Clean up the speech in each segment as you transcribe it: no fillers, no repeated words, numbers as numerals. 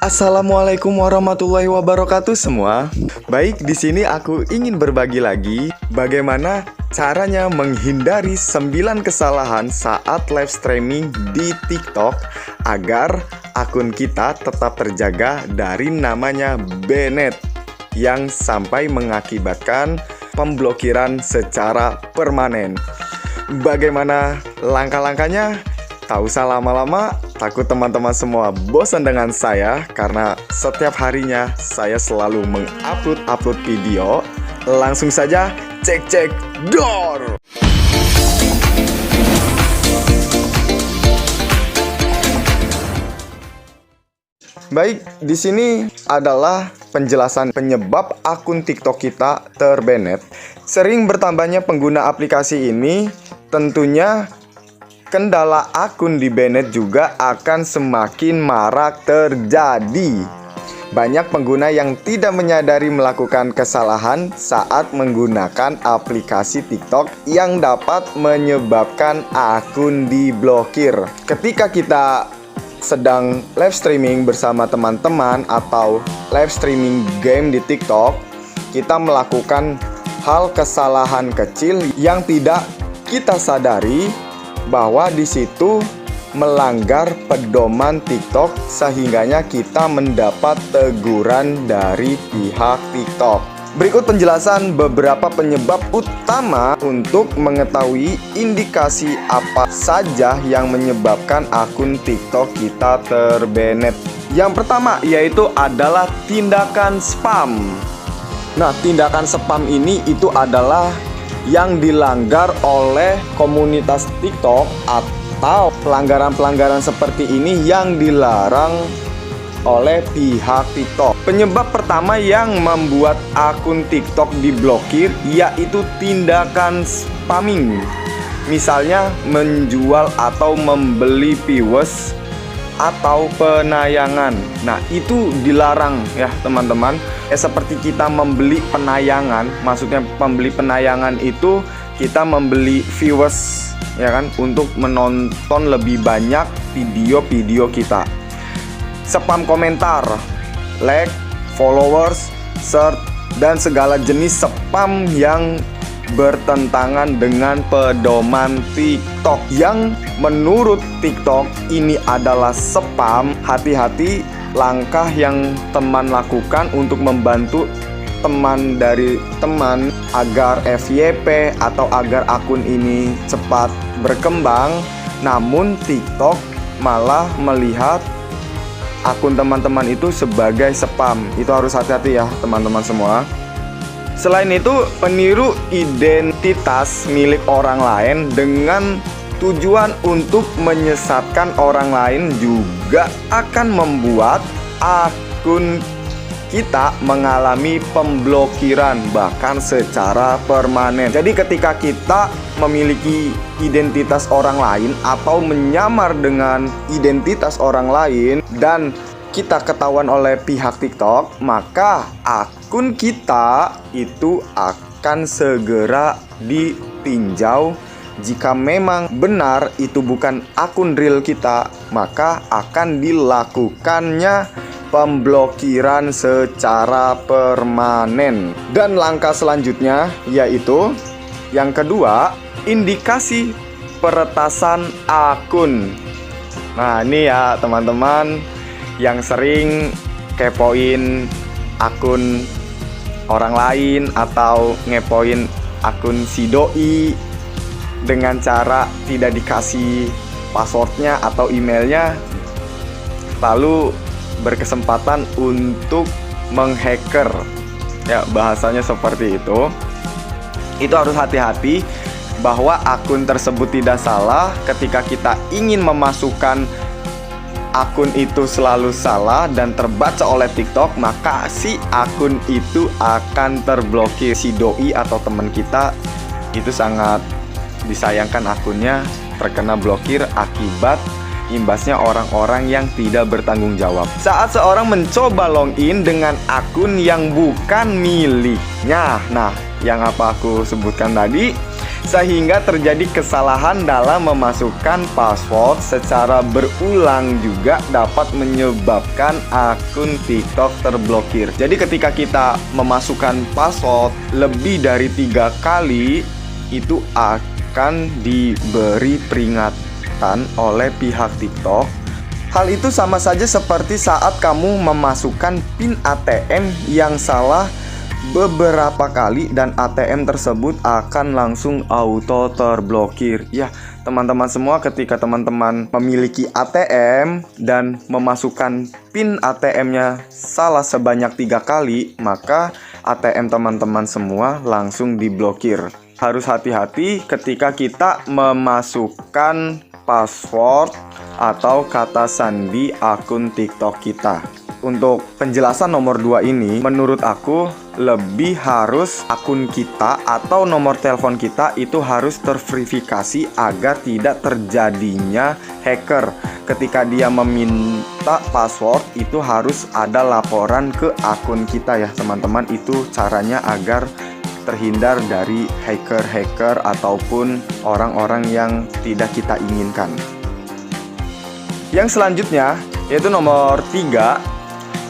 Assalamualaikum warahmatullahi wabarakatuh semua. Baik, di sini aku ingin berbagi lagi bagaimana caranya menghindari 9 kesalahan saat live streaming di TikTok agar akun kita tetap terjaga dari namanya banned yang sampai mengakibatkan pemblokiran secara permanen. Bagaimana langkah-langkahnya? Tak usah lama-lama, takut teman-teman semua bosan dengan saya karena setiap harinya saya selalu mengupload video. Langsung saja cek door. Baik, di sini adalah penjelasan penyebab akun TikTok kita terbanned. Sering bertambahnya pengguna aplikasi ini, tentunya kendala akun di banned juga akan semakin marak terjadi. Banyak pengguna yang tidak menyadari melakukan kesalahan saat menggunakan aplikasi TikTok yang dapat menyebabkan akun diblokir. Ketika kita sedang live streaming bersama teman-teman atau live streaming game di TikTok, kita melakukan hal kesalahan kecil yang tidak kita sadari bahwa di situ melanggar pedoman TikTok sehingganya kita mendapat teguran dari pihak TikTok. Berikut penjelasan beberapa penyebab utama untuk mengetahui indikasi apa saja yang menyebabkan akun TikTok kita terbanned. Yang pertama yaitu adalah tindakan spam. Nah, tindakan spam ini itu adalah yang dilanggar oleh komunitas TikTok atau pelanggaran-pelanggaran seperti ini yang dilarang oleh pihak TikTok. Penyebab pertama yang membuat akun TikTok diblokir yaitu tindakan spamming. Misalnya menjual atau membeli viewers atau penayangan. Nah, itu dilarang ya teman-teman. Seperti kita membeli penayangan, maksudnya membeli penayangan itu kita membeli viewers ya kan, untuk menonton lebih banyak video-video kita. Spam komentar, like, followers, search, dan segala jenis spam yang bertentangan dengan pedoman TikTok yang menurut TikTok ini adalah spam. Hati-hati langkah yang teman lakukan untuk membantu teman dari teman agar FYP atau agar akun ini cepat berkembang, namun TikTok malah melihat akun teman-teman itu sebagai spam. Itu harus hati-hati ya teman-teman semua. Selain itu, peniru identitas milik orang lain dengan tujuan untuk menyesatkan orang lain juga akan membuat akun kita mengalami pemblokiran bahkan secara permanen. Jadi ketika kita memiliki identitas orang lain atau menyamar dengan identitas orang lain dan kita ketahuan oleh pihak TikTok, maka akun kita itu akan segera ditinjau. Jika memang benar itu bukan akun real kita, maka akan dilakukannya pemblokiran secara permanen. Dan langkah selanjutnya yaitu yang kedua, indikasi peretasan akun. Nah, ini ya teman-teman yang sering kepoin akun orang lain atau ngepoin akun si doi dengan cara tidak dikasih passwordnya atau emailnya, lalu berkesempatan untuk menghacker ya, bahasanya seperti itu harus hati-hati bahwa akun tersebut tidak salah. Ketika kita ingin memasukkan akun itu selalu salah dan terbaca oleh TikTok, maka si akun itu akan terblokir. Si doi atau teman kita itu sangat disayangkan akunnya terkena blokir akibat imbasnya orang-orang yang tidak bertanggung jawab. Saat seorang mencoba login dengan akun yang bukan miliknya, nah yang apa aku sebutkan tadi, sehingga terjadi kesalahan dalam memasukkan password secara berulang juga dapat menyebabkan akun TikTok terblokir. Jadi ketika kita memasukkan password lebih dari 3 kali, itu akan diberi peringatan oleh pihak TikTok. Hal itu sama saja seperti saat kamu memasukkan PIN ATM yang salah beberapa kali dan ATM tersebut akan langsung auto terblokir. Ya, teman-teman semua, ketika teman-teman memiliki ATM dan memasukkan PIN ATM-nya salah sebanyak 3 kali, maka ATM teman-teman semua langsung diblokir. Harus hati-hati ketika kita memasukkan password atau kata sandi akun TikTok kita. Untuk penjelasan nomor 2 ini, menurut aku lebih harus akun kita atau nomor telepon kita itu harus terverifikasi agar tidak terjadinya hacker. Ketika dia meminta password, itu harus ada laporan ke akun kita ya teman-teman. Itu caranya agar terhindar dari hacker-hacker ataupun orang-orang yang tidak kita inginkan. Yang selanjutnya yaitu nomor 3,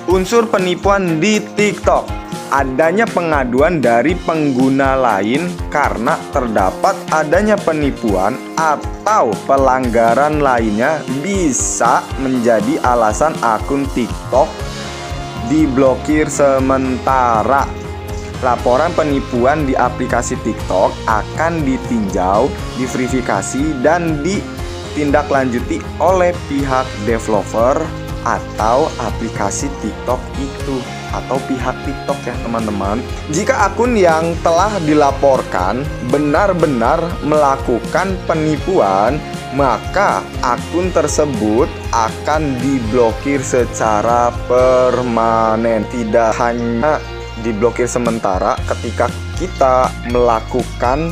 unsur penipuan di TikTok. Adanya pengaduan dari pengguna lain karena terdapat adanya penipuan atau pelanggaran lainnya bisa menjadi alasan akun TikTok diblokir sementara. Laporan penipuan di aplikasi TikTok akan ditinjau, diverifikasi, dan ditindaklanjuti oleh pihak developer atau aplikasi TikTok itu, atau pihak TikTok ya teman-teman. Jika akun yang telah dilaporkan benar-benar melakukan penipuan, maka akun tersebut akan diblokir secara permanen. Tidak hanya diblokir sementara ketika kita melakukan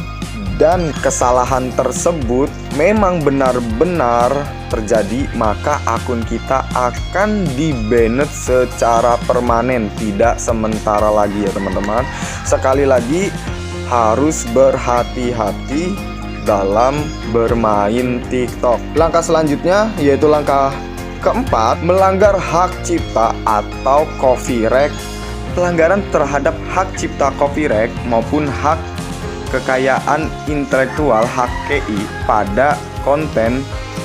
dan kesalahan tersebut memang benar-benar terjadi, maka akun kita akan di-banned secara permanen, tidak sementara lagi ya teman-teman. Sekali lagi, harus berhati-hati dalam bermain TikTok. Langkah selanjutnya yaitu langkah keempat, melanggar hak cipta atau copyright. Pelanggaran terhadap hak cipta copyright maupun hak kekayaan intelektual HKI pada konten,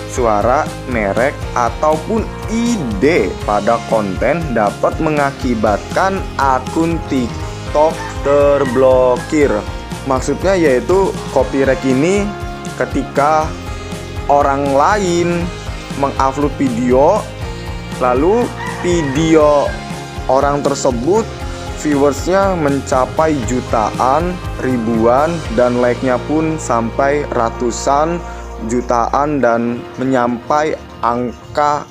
suara, merek, ataupun ide pada konten dapat mengakibatkan akun TikTok terblokir. Maksudnya yaitu copyright ini ketika orang lain mengupload video, lalu video orang tersebut viewersnya mencapai jutaan, ribuan, dan like-nya pun sampai ratusan jutaan dan menyampai angka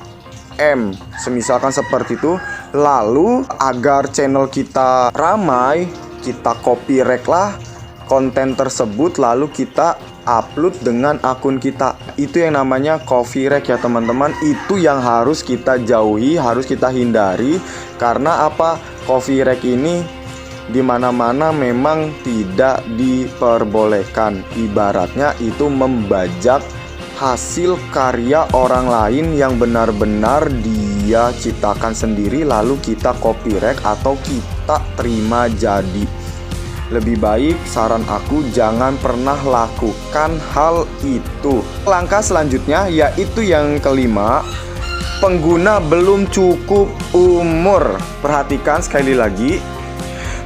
M. Semisalkan seperti itu. Lalu agar channel kita ramai, kita copyright lah konten tersebut, lalu kita upload dengan akun kita. Itu yang namanya copyright ya teman-teman. Itu yang harus kita jauhi, harus kita hindari. Karena apa? Copyright ini dimana-mana memang tidak diperbolehkan. Ibaratnya itu membajak hasil karya orang lain yang benar-benar dia ciptakan sendiri, lalu kita copyright atau kita terima jadi. Lebih baik saran aku jangan pernah lakukan hal itu. Langkah selanjutnya yaitu yang kelima, pengguna belum cukup umur. Perhatikan sekali lagi,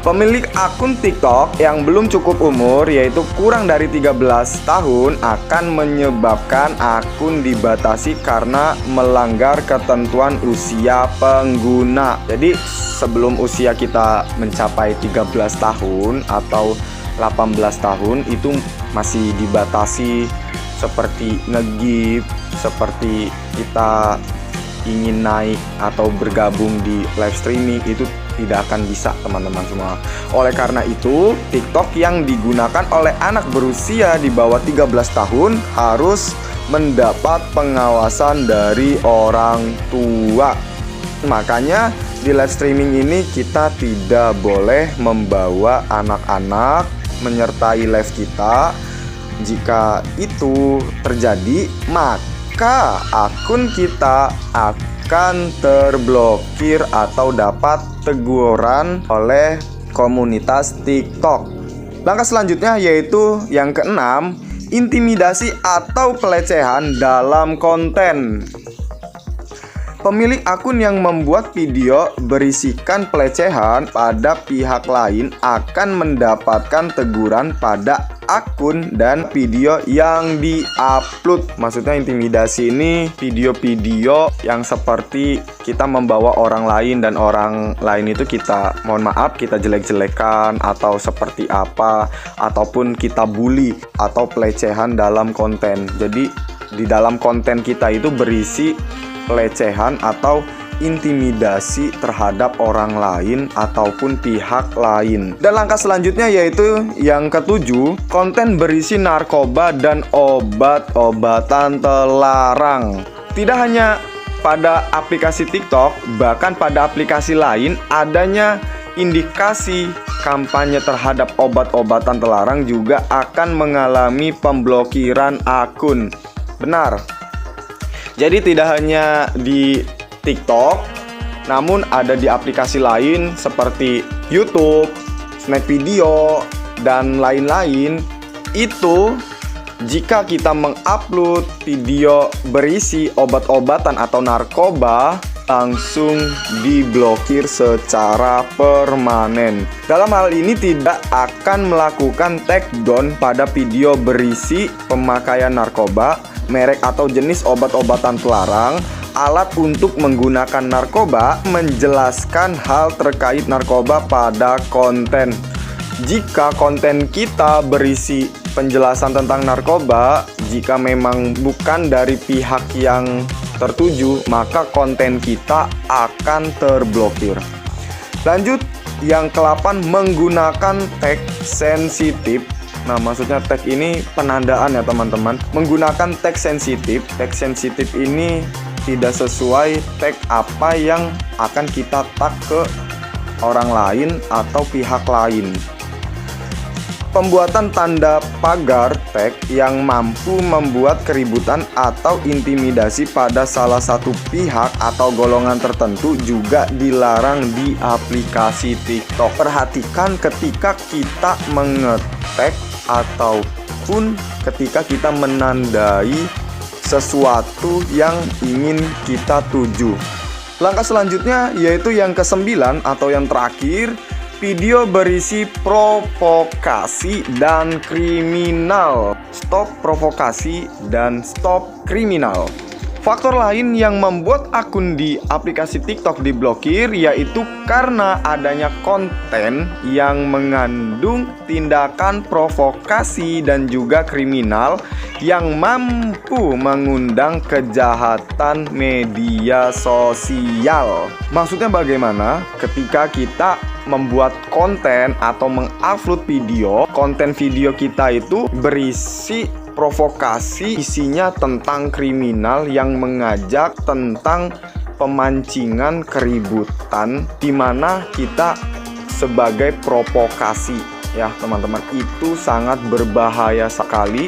pemilik akun TikTok yang belum cukup umur, yaitu kurang dari 13 tahun, akan menyebabkan akun dibatasi karena melanggar ketentuan usia pengguna. Jadi sebelum usia kita mencapai 13 tahun atau 18 tahun itu masih dibatasi, seperti nge-gift, seperti kita ingin naik atau bergabung di live streaming, itu tidak akan bisa teman-teman semua. Oleh karena itu, TikTok yang digunakan oleh anak berusia di bawah 13 tahun harus mendapat pengawasan dari orang tua. Makanya di live streaming ini kita tidak boleh membawa anak-anak menyertai live kita, Jika itu terjadi, maka akun kita akan terblokir atau dapat teguran oleh komunitas TikTok. Langkah selanjutnya yaitu yang keenam, intimidasi atau pelecehan dalam konten. Pemilik akun yang membuat video berisikan pelecehan pada pihak lain akan mendapatkan teguran pada akun dan video yang di-upload. Maksudnya intimidasi ini video-video yang seperti kita membawa orang lain dan orang lain itu kita, mohon maaf, kita jelek-jelekan atau seperti apa, ataupun kita bully atau pelecehan dalam konten. Jadi di dalam konten kita itu berisi pelecehan atau intimidasi terhadap orang lain ataupun pihak lain. Dan langkah selanjutnya yaitu yang ketujuh, konten berisi narkoba dan obat-obatan terlarang. Tidak hanya pada aplikasi TikTok, bahkan pada aplikasi lain adanya indikasi kampanye terhadap obat-obatan terlarang juga akan mengalami pemblokiran akun. Benar. Jadi tidak hanya di TikTok, namun ada di aplikasi lain seperti YouTube, Snack Video, dan lain-lain. Itu jika kita mengupload video berisi obat-obatan atau narkoba, langsung diblokir secara permanen. Dalam hal ini tidak akan melakukan takedown pada video berisi pemakaian narkoba, merek atau jenis obat-obatan terlarang, alat untuk menggunakan narkoba, menjelaskan hal terkait narkoba pada konten. Jika konten kita berisi penjelasan tentang narkoba, jika memang bukan dari pihak yang tertuju, maka konten kita akan terblokir. Lanjut, yang ke-8, menggunakan tag sensitif. Nah, maksudnya tag ini penandaan ya teman-teman. Menggunakan tag sensitif. Tag sensitif ini tidak sesuai tag apa yang akan kita tag ke orang lain atau pihak lain. Pembuatan tanda pagar tag yang mampu membuat keributan atau intimidasi pada salah satu pihak atau golongan tertentu juga dilarang di aplikasi TikTok. Perhatikan ketika kita mengetag ataupun ketika kita menandai sesuatu yang ingin kita tuju. Langkah selanjutnya yaitu yang ke-9 atau yang terakhir, video berisi provokasi dan kriminal. Stop provokasi dan stop kriminal. Faktor lain yang membuat akun di aplikasi TikTok diblokir yaitu karena adanya konten yang mengandung tindakan provokasi dan juga kriminal yang mampu mengundang kejahatan media sosial. Maksudnya bagaimana? Ketika kita membuat konten atau mengupload video, konten video kita itu berisi provokasi, isinya tentang kriminal yang mengajak tentang pemancingan keributan, di mana kita sebagai provokasi ya teman-teman, itu sangat berbahaya sekali.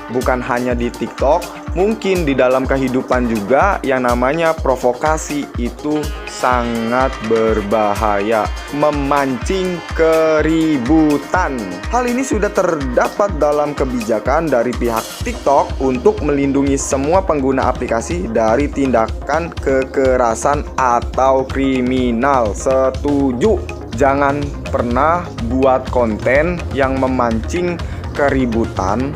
Bukan hanya di TikTok, mungkin di dalam kehidupan juga yang namanya provokasi itu sangat berbahaya, memancing keributan. Hal ini sudah terdapat dalam kebijakan dari pihak TikTok untuk melindungi semua pengguna aplikasi dari tindakan kekerasan atau kriminal. Setuju? Jangan pernah buat konten yang memancing keributan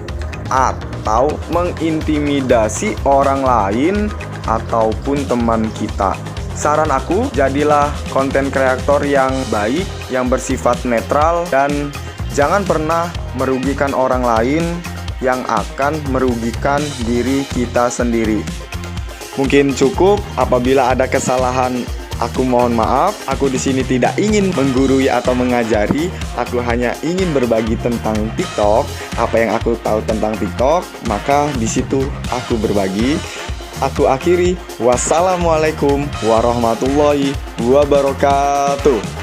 atau mengintimidasi orang lain ataupun teman kita. Saran aku, jadilah konten kreator yang baik, yang bersifat netral, dan jangan pernah merugikan orang lain yang akan merugikan diri kita sendiri. Mungkin cukup. Apabila ada kesalahan, aku mohon maaf. Aku di sini tidak ingin menggurui atau mengajari. Aku hanya ingin berbagi tentang TikTok, apa yang aku tahu tentang TikTok, maka di situ aku berbagi. Aku akhiri. Wassalamualaikum warahmatullahi wabarakatuh.